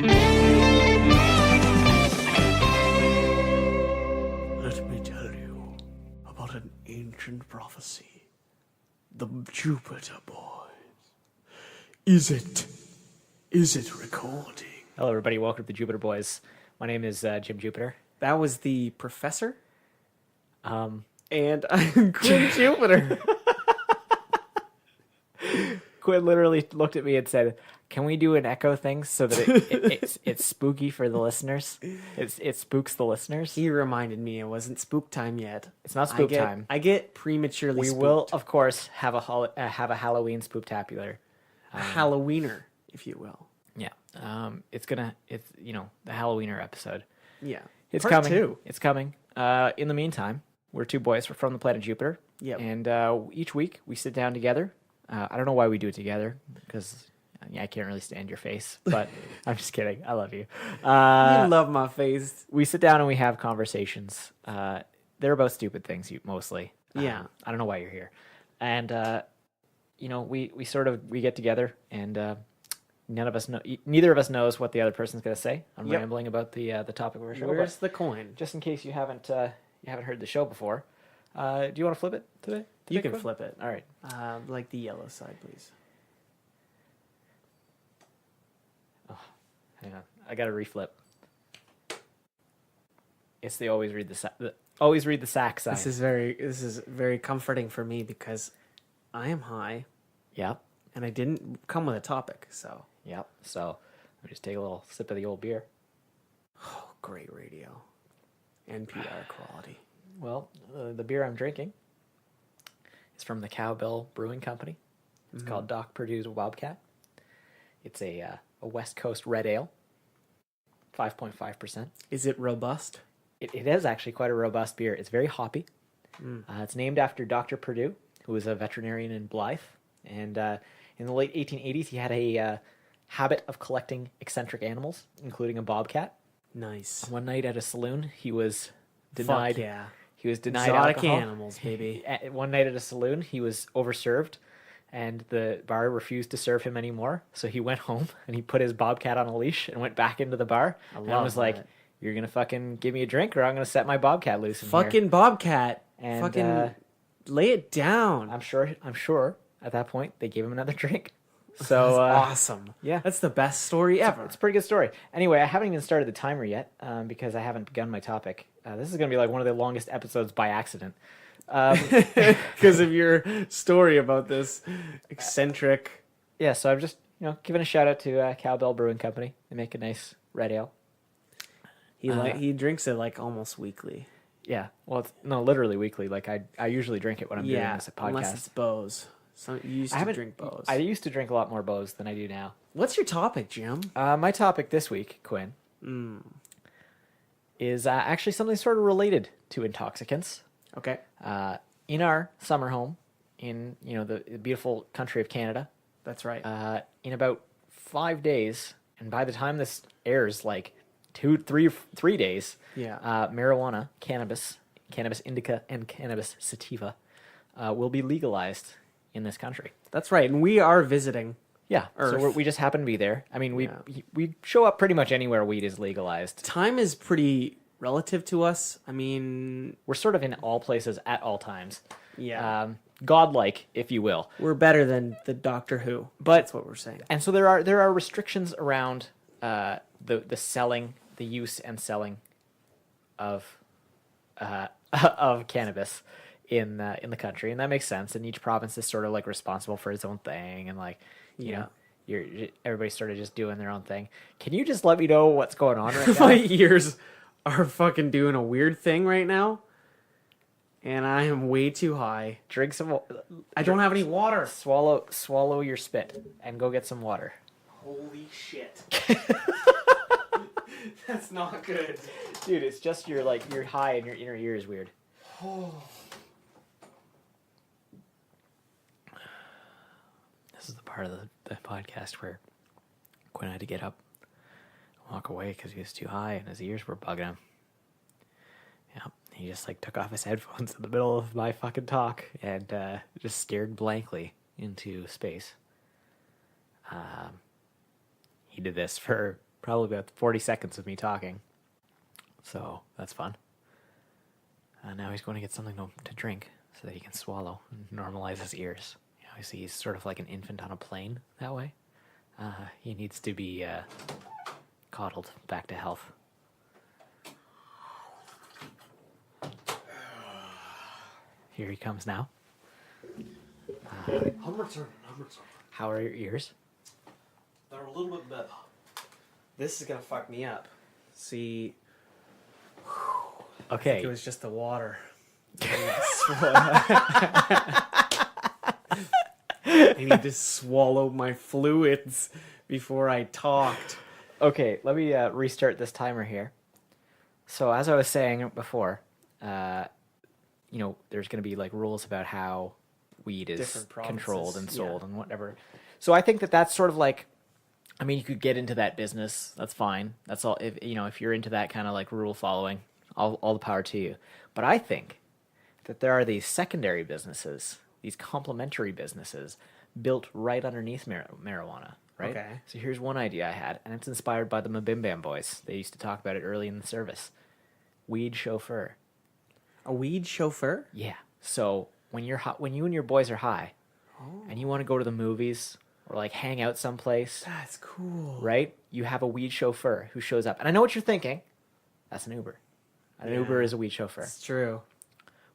Let me tell you about an ancient prophecy. The Jupiter boys. Is it recording? Hello, everybody. Welcome to the Jupiter Boys. My name is Jim Jupiter. That was the professor. And I'm Quinn Jupiter. Quinn literally looked at me and said, "Can we do an echo thing so that it's spooky for the listeners? It spooks the listeners." He reminded me it wasn't spook time yet. It's not spook time. I get prematurely We spooked. will, of course, have a Halloween spooktacular. A Halloweener, if you will. Yeah. It's the Halloweener episode. Yeah. It's Part coming. 2. It's coming. In the meantime, we're two boys. We're from the planet Jupiter. Yep. And each week we sit down together. I don't know why we do it together because I can't really stand your face, but I'm just kidding. I love you. I love my face. We sit down and we have conversations. They're about stupid things mostly. Yeah. I don't know why you're here. And, we get together and neither of us knows what the other person's going to say. I'm rambling about the topic of our show. Where's the coin? Just in case you haven't heard the show before, do you want to flip it today? You can flip it. All right. Like the yellow side, please. Hang on. I got to reflip. It's the always read the sack sign. This is very comforting for me because I am high Yep. and I didn't come with a topic. So, Yep. So let me just take a little sip of the old beer. oh, great radio. NPR quality. Well, the beer I'm drinking is from the Cowbell Brewing Company. It's called Doc Purdue's Wildcat. It's a West Coast red ale, 5.5%. Is it robust? It is actually quite a robust beer. It's very hoppy. It's named after Dr. Purdue, who was a veterinarian in Blythe. And in the late 1880s, he had a habit of collecting eccentric animals, including a bobcat. Nice. One night at a saloon, he was denied. Fuck yeah. He was denied Exotic alcohol. animals, baby. One night at a saloon, he was overserved, and the bar refused to serve him anymore. So he went home and he put his bobcat on a leash and went back into the bar. And love was like, that. "You're gonna fucking give me a drink, or I'm gonna set my bobcat loose in Fucking here." bobcat. And, fucking lay it down. I'm sure. At that point, they gave him another drink. So That's awesome. yeah. That's the best story ever. It's a pretty good story. Anyway, I haven't even started the timer yet because I haven't begun my topic. This is going to be like one of the longest episodes by accident. Because of your story about this eccentric. Yeah, so I'm just giving a shout out to Cowbell Brewing Company. They make a nice red ale. He drinks it like almost weekly. Yeah, well, literally weekly. Like I usually drink it when I'm doing this podcast. Unless it's Bose. So you used to drink Bose. I used to drink a lot more Bose than I do now. What's your topic, Jim? My topic this week, Quinn, is actually something sort of related to intoxicants. Okay. In our summer home, in the beautiful country of Canada, That's right. in about 5 days, and by the time this airs, like 3 days, marijuana, cannabis indica, and cannabis sativa will be legalized in this country. That's right. And we are visiting. Yeah, Earth. so we just happen to be there. I mean, we show up pretty much anywhere weed is legalized. Time is pretty relative to us. I mean, We're sort of in all places at all times. yeah. Godlike, if you will. We're better than the Doctor Who. But That's what we're saying. And so there are restrictions around the selling, the use and selling of of cannabis in the country, and that makes sense. And each province is sort of like responsible for its own thing, and like everybody's sort of just doing their own thing. Can you just let me know what's going on right now? My ears are fucking doing a weird thing right now, and I am way too high. Drink some. I don't have any water. Swallow your spit and go get some water. Holy shit. That's not good. Dude, it's just you're high and your inner ear is weird. This is the part of the podcast where Quinn had to get up and walk away because he was too high and his ears were bugging him. Yeah, he just took off his headphones in the middle of my fucking talk and just stared blankly into space. He did this for Probably about 40 seconds of me talking. So that's fun. Now he's going to get something to drink so that he can swallow and normalize his ears. You see, he's sort of like an infant on a plane that way. He needs to be coddled back to health. Here he comes now. I'm returning. How are your ears? They're a little bit better. This is gonna fuck me up. See, Okay. it was just the water. I need to swallow my fluids before I talked. Okay, let me restart this timer here. So as I was saying before, there's going to be like rules about how weed is controlled and sold and whatever. So I think that's sort of like, I mean, you could get into that business. That's fine. That's all. If you're into that kind of like rule following, all the power to you. But I think that there are these secondary businesses, these complementary businesses built right underneath marijuana. Right? Okay. So here's one idea I had, and it's inspired by the Mabim Bam Boys. They used to talk about it early in the service. Weed chauffeur. A weed chauffeur? Yeah. So when you and your boys are high, and you want to go to the movies or like hang out someplace, That's cool. right? You have a weed chauffeur who shows up, and I know what you're thinking. That's an Uber. An Uber is a weed chauffeur. It's true.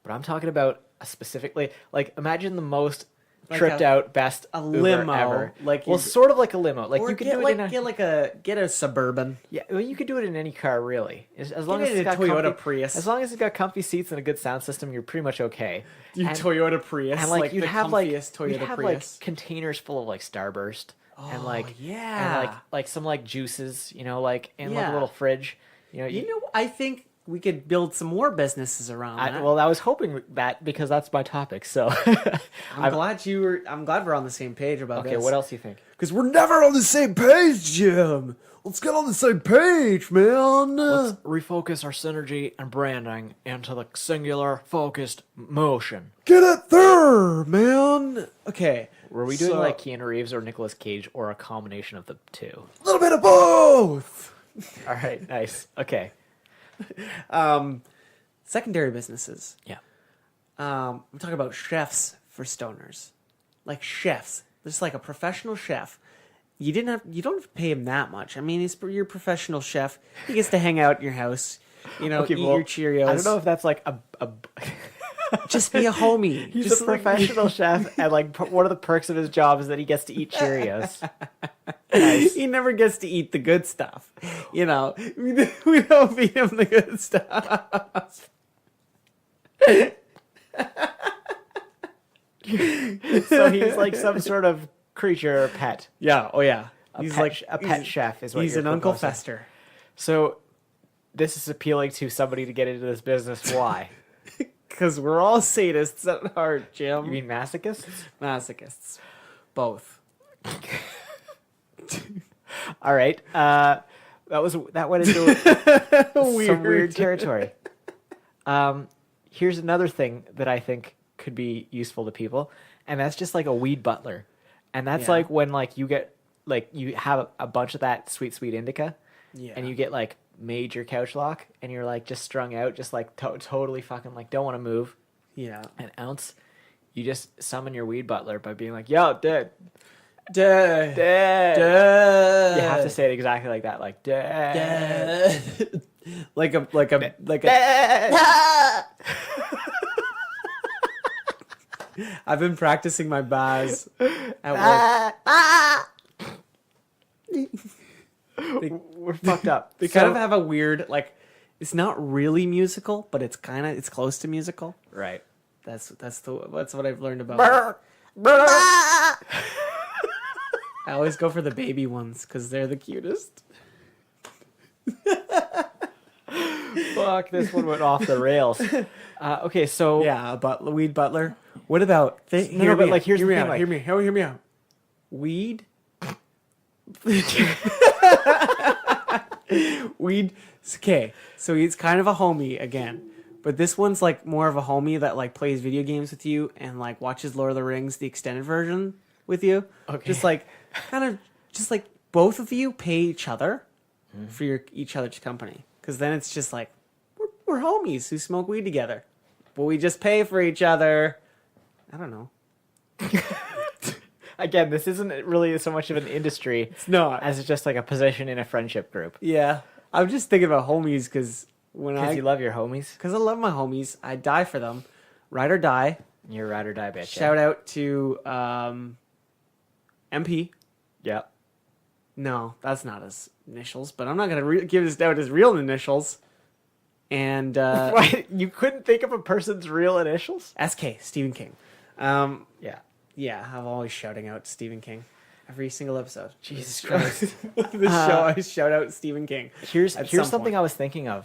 But I'm talking about a specifically, like, imagine the most Like tripped out best a Uber limo, ever. like well, you- sort of like a limo. Like Or you could get do it like in get a Suburban. Yeah, well, you could do it in any car, really. As long Get as it it's in a got Toyota comfy, Prius. As long as it's got comfy seats and a good sound system, you're pretty much okay. You And- Toyota Prius, and like you'd the have like comfiest Toyota you'd have Prius. like containers full of like Starburst and like yeah. and like some like juices, like in like Yeah. a little fridge. I think we could build some more businesses around that. Well, I was hoping that because that's my topic. So I'm glad we're on the same page about okay, this. what else do you think? Because we're never on the same page, Jim. Let's get on the same page, man. Let's refocus our synergy and branding into the singular focused motion. Get it there, man. Okay. Were we doing like Keanu Reeves or Nicolas Cage or a combination of the two? a little bit of both? All right, nice. Okay. Secondary businesses. Yeah. I'm talking about chefs for stoners, like chefs. Just like a professional chef. You don't have to pay him that much. I mean, he's your professional chef. He gets to hang out in your house. Eat your Cheerios. I don't know if that's like a Just be a homie. He's Just a professional chef, and like one of the perks of his job is that he gets to eat Cheerios. Nice. He never gets to eat the good stuff. We don't feed him the good stuff. So he's like some sort of creature or pet. Yeah. Oh yeah. He's like a pet chef. Is what he's you're an Uncle proposing. Fester. So this is appealing to somebody to get into this business. Why? Because we're all sadists at heart, Jim. You mean masochists? Masochists? Both. All right. That went into some weird territory. Here's another thing that I think could be useful to people, and that's just like a weed butler. And that's like when like you get like you have a bunch of that sweet indica, and you get like major couch lock, and you're like just strung out, just like totally fucking like don't want to move. Yeah. An ounce. You just summon your weed butler by being like, "Yo, dude." Dead. You have to say it exactly like that, like "Duh." like a I've been practicing my baz at work. We're fucked up. They kind of have a weird, like, it's not really musical, but it's close to musical. Right. That's what I've learned about it. I always go for the baby ones because they're the cutest. Fuck, this one went off the rails. Okay, so Yeah, but weed butler. What about but like, here's the thing, like- hear me out. Weed. Weed. Okay, so he's kind of a homie again, but this one's like more of a homie that like plays video games with you and like watches Lord of the Rings the extended version with you. Okay. Just like both of you pay each other for each other's company. Because then it's just like, we're homies who smoke weed together. But we just pay for each other. I don't know. Again, this isn't really so much of an industry. It's not. As it's just like a position in a friendship group. Yeah. I'm just thinking about homies because Because you love your homies. Because I love my homies. I die for them. Ride or die. You're a ride or die bitch. Shout out to MP. Yep. No, that's not his initials, but I'm not going to give this out his real initials. And What? You couldn't think of a person's real initials? SK, Stephen King. Yeah. Yeah, I'm always shouting out Stephen King. Every single episode. Jesus Christ. This show, I shout out Stephen King. Here's some something point. I was thinking of.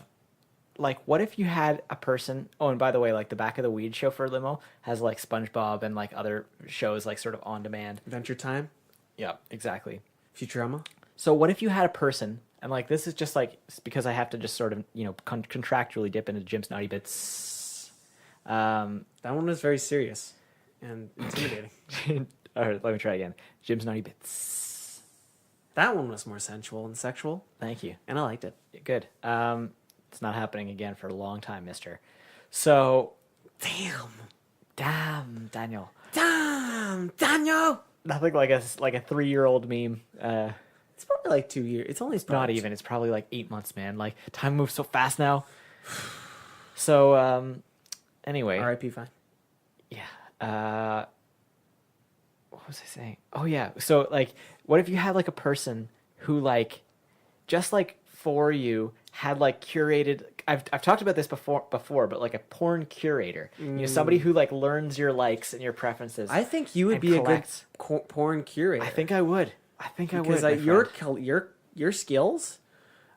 Like, what if you had a person... Oh, and by the way, like, the Back of the Weed show for Limo has, like, SpongeBob and, like, other shows, like, sort of on demand. Adventure Time. Yeah, exactly. Futurama. So what if you had a person... And, like, this is just, like... Because I have to just sort of, you know, contractually dip into Jim's Naughty Bits. That one was very serious and intimidating. All right, let me try again. Jim's Naughty Bits. That one was more sensual and sexual, Thank you. and I liked it. Good. It's not happening again for a long time, mister. So... Damn, Daniel. Damn, Daniel! Nothing like a 3-year-old meme. It's probably like 2 years. It's only Not even. It's probably like 8 months, man. Like, time moves so fast now. So, anyway. R.I.P. Fine. Yeah. What was I saying? Oh, yeah. So, like, what if you had, like, a person who, like, just, like, for you, had, like, curated... I've talked about this before, but, like, a porn curator. You know, somebody who, like, learns your likes and your preferences. I think you would and be collects. a good porn curator. I think I would. Because my your skills,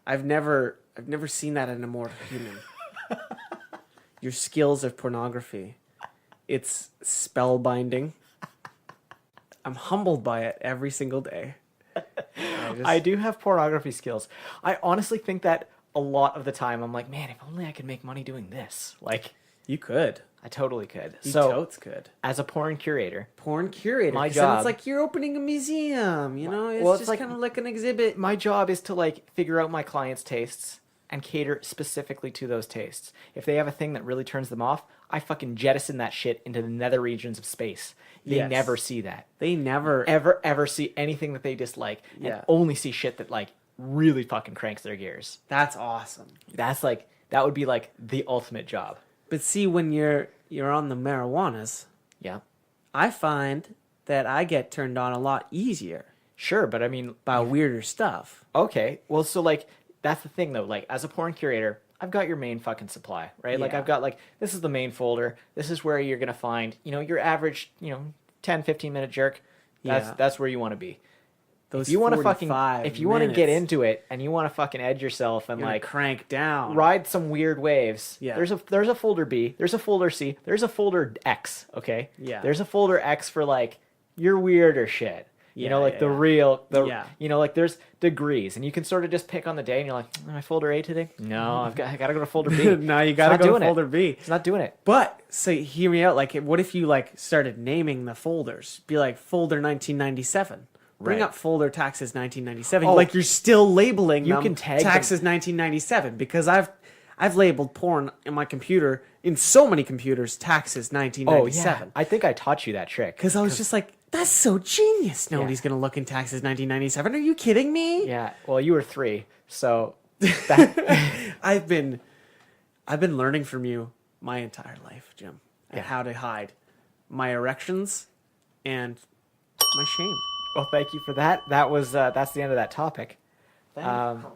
I've never seen that in a mortal human. Your skills of pornography, it's spellbinding. I'm humbled by it every single day. I do have pornography skills. I honestly think that a lot of the time I'm like, man, if only I could make money doing this. Like, you could. I totally could. You So, totes could. as a porn curator, Porn curator. My 'cause then job- it's like you're opening a museum. You know, it's Well, it's just like- kind of like an exhibit. my job is to like figure out my clients' tastes and cater specifically to those tastes. If they have a thing that really turns them off, I fucking jettison that shit into the nether regions of space. They Yes. never see that. They never. Ever see anything that they dislike, Yeah. and only see shit that like really fucking cranks their gears. That's awesome. That's like, that would be like the ultimate job. But see, when you're on the marijuanas, Yeah. I find that I get turned on a lot easier Sure, but I mean, by weirder stuff. okay. Well, so like, that's the thing though. Like, as a porn curator, I've got your main fucking supply, right? Like, Yeah. I've got like, this is the main folder. This is where you're going to find, you know, your average, 10, 15 minute jerk. Yeah. That's where you want to be. Those If you want to 45 if you want to get minutes, into it and you want to fucking edge yourself and you're gonna like crank down. ride some weird waves. Yeah. There's a folder B, there's a folder C, there's a folder X, okay? Yeah. There's a folder X for like your weirder shit. You know, Yeah, like yeah, the yeah. real Yeah. like there's degrees and you can sort of just pick on the day and you're like, am I folder A today? No, I gotta go to folder B. No, you It's gotta not go to doing it. folder B. It's not doing it. But so hear me out. Like, what if you like started naming the folders? Be like folder 1997. Bring Right. up folder taxes 1997. Oh. Like you're still labeling You them can tag them. taxes 1997 because I've labeled porn in my computer in so many computers taxes Oh yeah. 1997. I think I taught you that trick. Because I was just like, that's so genius. Nobody's gonna look in taxes 1997. Are you kidding me? Yeah. Well, you were 3, so that I've been learning from you my entire life, Jim, and Yeah. how to hide my erections and my shame. well, thank you for that. That was that's the end of that topic. No,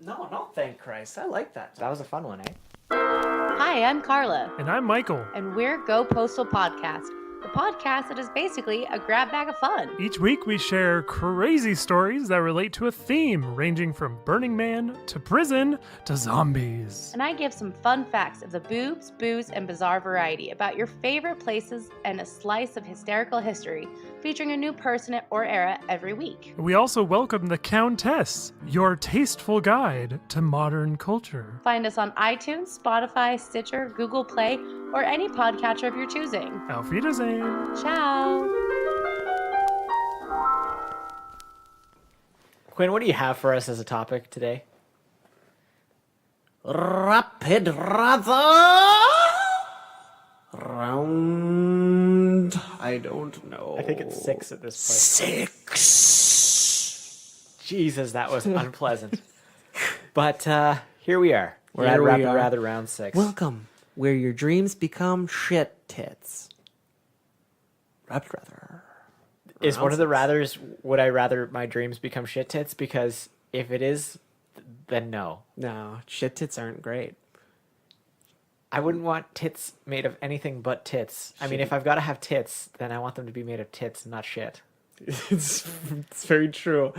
not thank Christ. I like that. That was a fun one, eh? Hi, I'm Carla, And I'm Michael. and we're Go Postal Podcast, the podcast that is basically a grab bag of fun. Each week we share crazy stories that relate to a theme ranging from Burning Man to prison to zombies. And I give some fun facts of the boobs, booze, and bizarre variety about your favorite places and a slice of hysterical history, featuring a new person or era every week. We also welcome the Countess, your tasteful guide to modern culture. Find us on iTunes, Spotify, Stitcher, Google Play, or any podcatcher of your choosing. Auf Wiedersehen. Ciao! Quinn, what do you have for us as a topic today? Rapid rather round. I don't know. I think it's 6 at this point. 6. Jesus, that was unpleasant. But here we are. We're Here at we Rapid are. Rather round 6. Welcome, where your dreams become shit tits. Rapid rather. Is one of the round rathers, would I rather my dreams become shit tits? Because if it is, then no. No, shit tits aren't great. I wouldn't want tits made of anything but tits. I mean, if I've got to have tits, then I want them to be made of tits, not shit. It's very true.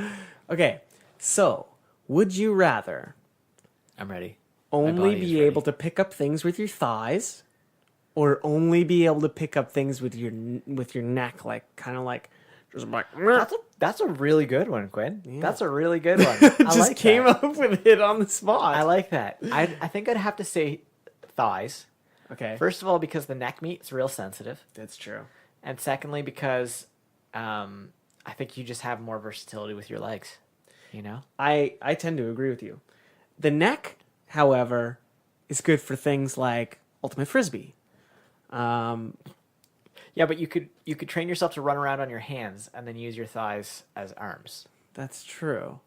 Okay, so would you rather I'm ready. only body is be ready. able to pick up things with your thighs, or only be able to pick up things with your neck, like kind of like just like That's a really good one, Quinn. Yeah. That's a really good one. I just like came that. up with it on the spot. I like that. I think I'd have to say thighs. Okay, First of all, because the neck meat is real sensitive. that's true. And secondly, because I think you just have more versatility with your legs. You know? I tend to agree with you. The neck, however, is good for things like ultimate frisbee. Yeah, but you could train yourself to run around on your hands and then use your thighs as arms. That's true.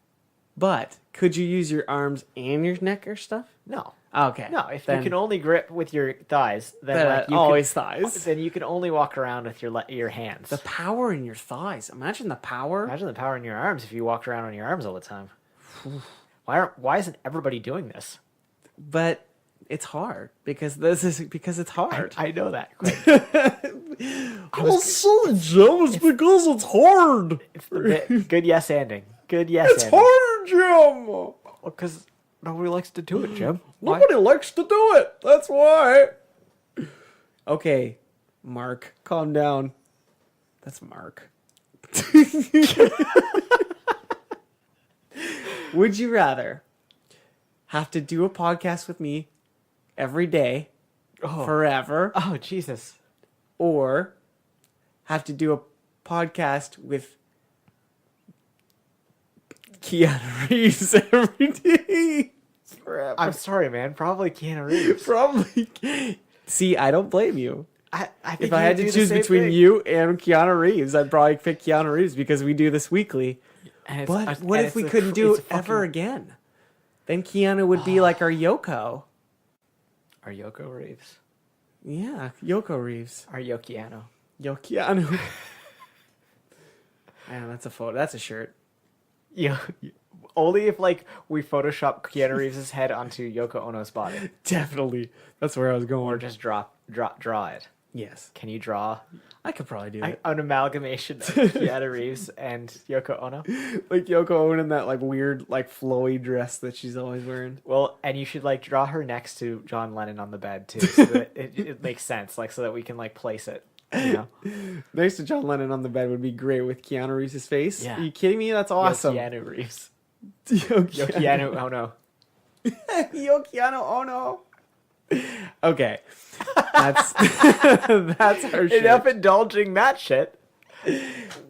But could you use your arms and your neck or stuff? No. Okay. No, if then you can only grip with your thighs, then like you always can, thighs. then you can only walk around with your hands. The power in your thighs. Imagine the power. Imagine the power in your arms if you walked around on your arms all the time. Why isn't everybody doing this? But it's hard because it's hard. I know that. Quinn. so jealous because it's hard. It's the bit. Good yes ending. Good yes It's ending. hard, Jim. Because nobody likes to do it, Jim. Why? Nobody likes to do it. That's why. Okay, Mark, calm down. That's Mark. Would you rather have to do a podcast with me every day forever, Oh, Jesus. or have to do a podcast with Keanu Reeves every day forever? I'm sorry, man. Probably Keanu Reeves. Probably. See, I don't blame you. I think If I had to choose between you and Keanu Reeves, I'd probably pick Keanu Reeves because we do this weekly. But what if we couldn't do it ever again? Then Keanu would be like our Yoko. Our Yoko Reeves. Yeah, Yoko Reeves. Our Yokiano. Keanu. Man, that's a photo. That's a shirt. Yeah. Only if like we Photoshop Keanu Reeves' head onto Yoko Ono's body, Definitely. That's where I was going. or just draw it. Yes. Can you draw I could probably do it. an amalgamation of Keanu Reeves and Yoko Ono? Like Yoko Ono in that like weird like flowy dress that she's always wearing. Well, and you should like draw her next to John Lennon on the bed too, so that it makes sense, like so that we can like place it. You know? Next to John Lennon on the bed would be great with Keanu Reeves' face. Yeah. Are you kidding me? That's awesome. Keanu Reeves. Keanu Ono. Keanu Ono. Okay. That's that's our shit. Enough indulging that shit.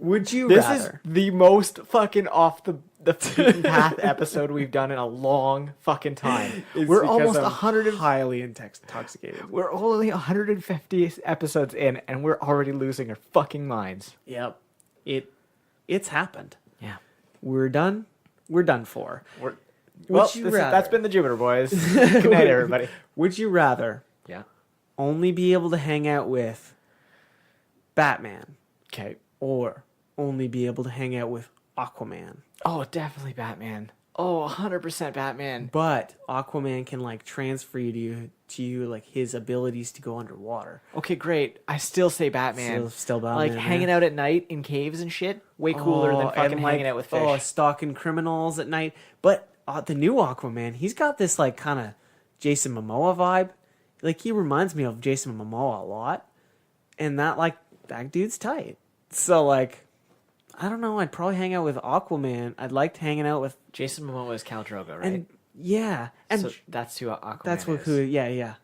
Would you This rather? is the most fucking off the beaten path episode we've done in a long fucking time. It's We're because almost I'm 100 and highly intoxicated. we're only 150 episodes in, and we're already losing our fucking minds. Yep. It's happened. Yeah. We're done. We're done for. Well, you that's rather? been the Jupiter Boys. Good night, everybody. Would you rather Yeah. only be able to hang out with Batman Okay. or only be able to hang out with Aquaman? Oh, definitely Batman. Oh, 100% Batman. But Aquaman can like transfer to you like his abilities to go underwater. Okay, great. I still say Batman. Still Batman. Like hanging out at night in caves and shit. Way cooler than fucking and, hanging out with fish. Oh, stalking criminals at night. But the new Aquaman, he's got this like kind of Jason Momoa vibe. Like he reminds me of Jason Momoa a lot, and that dude's tight. So like, I don't know. I'd probably hang out with Aquaman. I'd like hanging out with Jason Momoa is Khal Drogo, right? and yeah, and so that's who Aquaman that's what is. who yeah.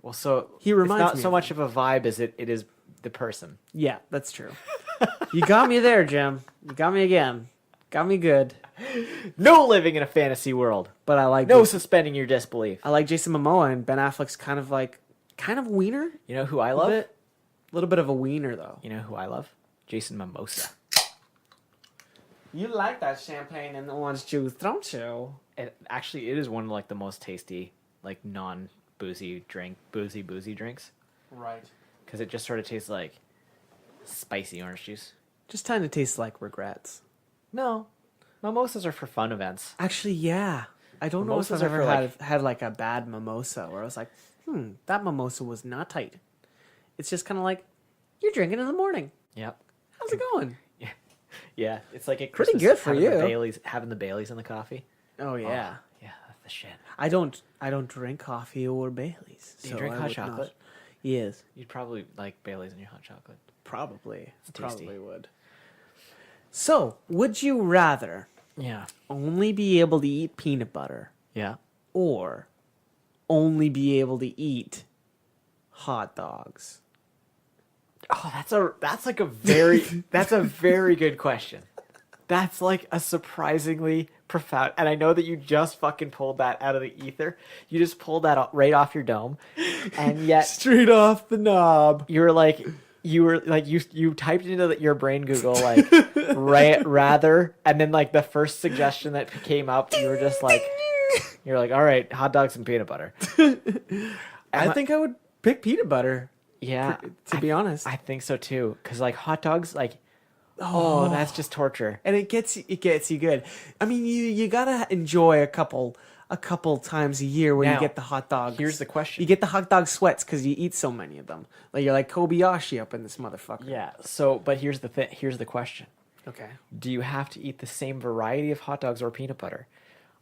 Well, so He reminds it's not me so of much of a vibe as it is the person. Yeah, that's true. You got me there, Jim. You got me again. Got me good. No living in a fantasy world. But I like No Jason, suspending your disbelief. I like Jason Momoa, and Ben Affleck's kind of wiener. You know who I A love? little bit of a wiener though. You know who I love? Jason Mimosa. You like that champagne and orange juice, don't you? It is one of like the most tasty, like non-boozy boozy drinks, Right. because it just sort of tastes like spicy orange juice. Just kind of tastes like regrets. No, mimosas are for fun events. Actually, yeah. I don't know if Mimosas I've are ever for, had like a bad mimosa where I was like, that mimosa was not tight. It's just kind of like, you're drinking in the morning. Yep. How's it going? Yeah, it's like at Pretty Christmas, good for having you. having the Baileys in the coffee. Oh yeah. Oh, yeah, that's the shit. I don't drink coffee or Baileys. Do you drink hot would chocolate? not. Yes, You'd probably like Baileys in your hot chocolate. probably. tasty. Probably would. So, would you rather Yeah. only be able to eat peanut butter Yeah. or only be able to eat hot dogs? Oh, that's like a very that's a very good question. That's like a surprisingly profound, and I know that you just fucking pulled that out of the ether. You just pulled that right off your dome, and yet Straight off the knob. you typed into your brain Google like rather, and then like the first suggestion that came up, you were just like, you're like, all right, hot dogs and peanut butter. I think I would pick peanut butter. Yeah, To be honest, I think so too. Because like hot dogs, like, oh, that's just torture. and it gets you good. I mean, you gotta enjoy a couple times a year where Now, you get the hot dogs. here's the question. You get the hot dog sweats because you eat so many of them. Like you're like Kobayashi up in this motherfucker. Yeah. So, but here's the thing. Here's the question. Okay. Do you have to eat the same variety of hot dogs or peanut butter?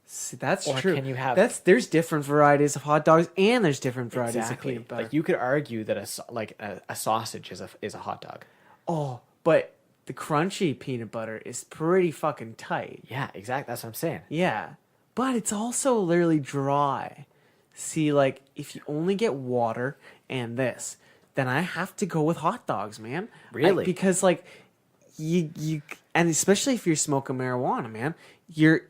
See, that's Or true. can you have- there's different varieties of hot dogs and there's different varieties of peanut butter. Like you could argue that a sausage is a hot dog. Oh, but the crunchy peanut butter is pretty fucking tight. Yeah, exactly. That's what I'm saying. Yeah. But it's also literally dry. See, like, if you only get water and this, then I have to go with hot dogs, man. Really? Because, like, you and especially if you're smoking marijuana, man, you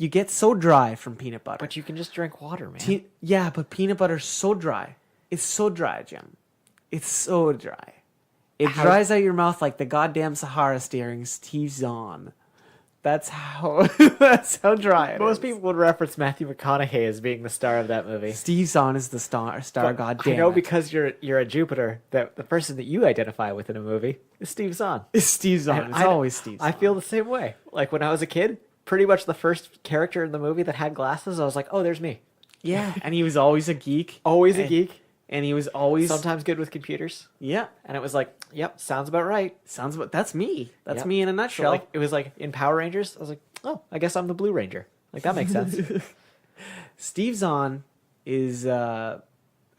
get so dry from peanut butter. But you can just drink water, man. Yeah, but peanut butter's so dry. It's so dry, Jim. It's so dry. It dries out your mouth like the goddamn Sahara starring Steve Zahn. That's how dry it Most is. people would reference Matthew McConaughey as being the star of that movie. Steve Zahn is the star. But Goddamn. I know it. because you're a Jupiter that the person that you identify with in a movie is Steve Zahn. It's Steve Zahn. And It's always Steve Zahn. I feel the same way. Like when I was a kid, pretty much the first character in the movie that had glasses, I was like, oh, there's me. Yeah, and he was always a geek. Always a And- geek. And he was always Sometimes good with computers. Yeah. And it was like, yep, sounds about right. Sounds about that's me. That's Yep. me in a So nutshell. like it was like in Power Rangers, I was like, oh, I guess I'm the Blue Ranger. Like that makes sense. Steve Zahn is a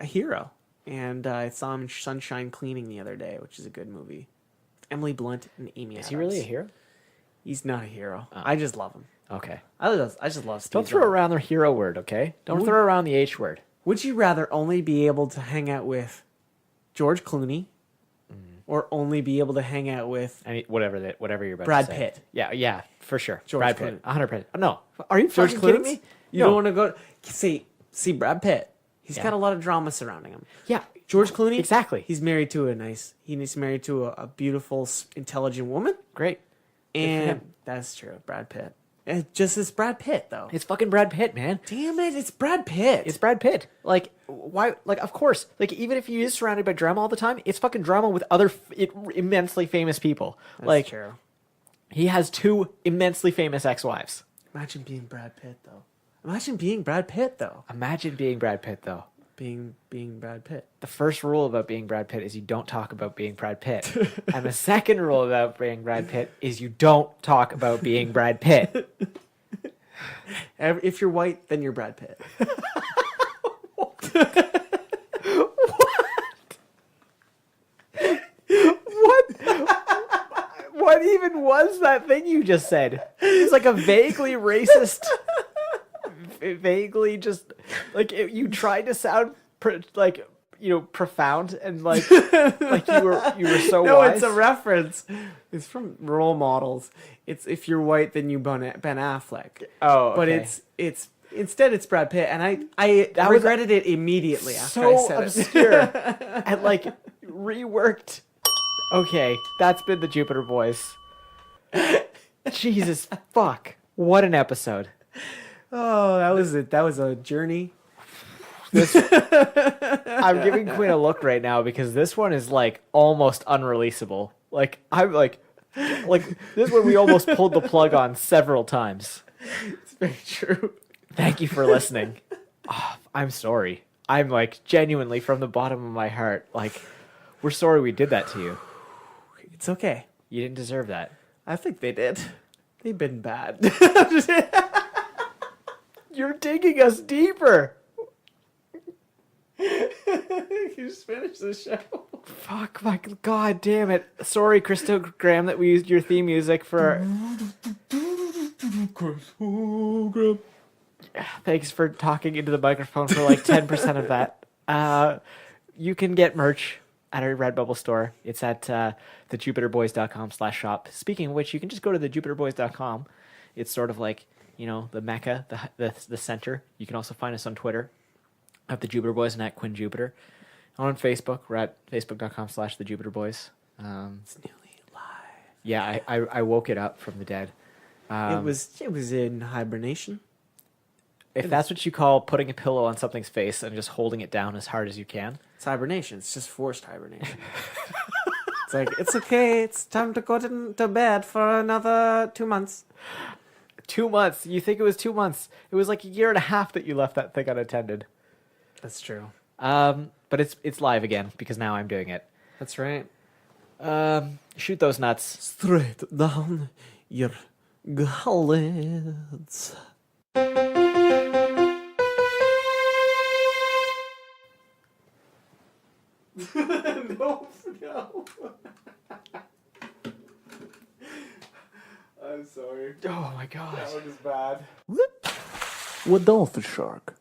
hero, and I saw him in Sunshine Cleaning the other day, which is a good movie. Emily Blunt and Amy Is Adams. he really a hero? He's not a hero. Oh. I just love him. Okay. I just love Steve Don't throw Zahn. around the hero word, okay? Don't throw around the H word. Would you rather only be able to hang out with George Clooney, or only be able to hang out with Whatever you're about Brad to say. Pitt? Yeah, for sure. George Brad Pitt, Clooney. 100%. No, are you George fucking kidding Clooney? me? You No. don't want to go see Brad Pitt. He's Yeah. got a lot of drama surrounding him. Yeah, George Clooney, exactly. He's married to he's married to a beautiful, intelligent woman, Great. and him. that's true. Brad Pitt. It's just it's Brad Pitt though. It's fucking Brad Pitt, man. Damn it! It's Brad Pitt. It's Brad Pitt. Like, why? Like, of course. Like, even if he is surrounded by drama all the time, it's fucking drama with other immensely famous people. That's like, true. he has 2 immensely famous ex-wives. Imagine being Brad Pitt though. Imagine being Brad Pitt though. Imagine being Brad Pitt, though. Being Brad Pitt. The first rule about being Brad Pitt is you don't talk about being Brad Pitt. And the second rule about being Brad Pitt is you don't talk about being Brad Pitt. If you're white, then you're Brad Pitt. What even was that thing you just said? It's like a vaguely racist, vaguely just like you tried to sound like profound and like you were so No, wise. it's a reference. It's from Role Models. It's if you're white, then you Ben Affleck. Oh, But okay. it's instead it's Brad Pitt, and I That was regretted it immediately after so I said obscure it. and like reworked. Okay, that's been the Jupiter Boys. Jesus fuck. What an episode. Oh, that was it. That was a journey. I'm giving Quinn a look right now because this one is like almost unreleasable. Like I'm like this one we almost pulled the plug on several times. It's very true. Thank you for listening. Oh, I'm sorry. I'm like genuinely from the bottom of my heart. Like we're sorry we did that to you. It's okay. You didn't deserve that. I think they did. They've been bad. You're digging us deeper. You just finished the show. Fuck my god damn it. Sorry, Christo Graham, that we used your theme music for thanks for talking into the microphone for like 10% of that. You can get merch at our Redbubble store. It's at thejupiterboys.com/shop. Speaking of which, you can just go to thejupiterboys.com. It's sort of like, the mecca, the center. You can also find us on Twitter at the Jupiter Boys and at Quinn Jupiter. On Facebook, we're at facebook.com/thejupiterboys. It's nearly live. Yeah, I woke it up from the dead. It was in hibernation. If that's what you call putting a pillow on something's face and just holding it down as hard as you can. It's hibernation. It's just forced hibernation. It's like, it's okay. It's time to go to bed for another 2 months. 2 months. You think it was 2 months? It was like a year and a half that you left that thing unattended. That's true. But it's live again because now I'm doing it. That's right. Shoot those nuts. Straight down your gullets. No. I'm sorry. Oh my god. That one is bad. What dolphin shark?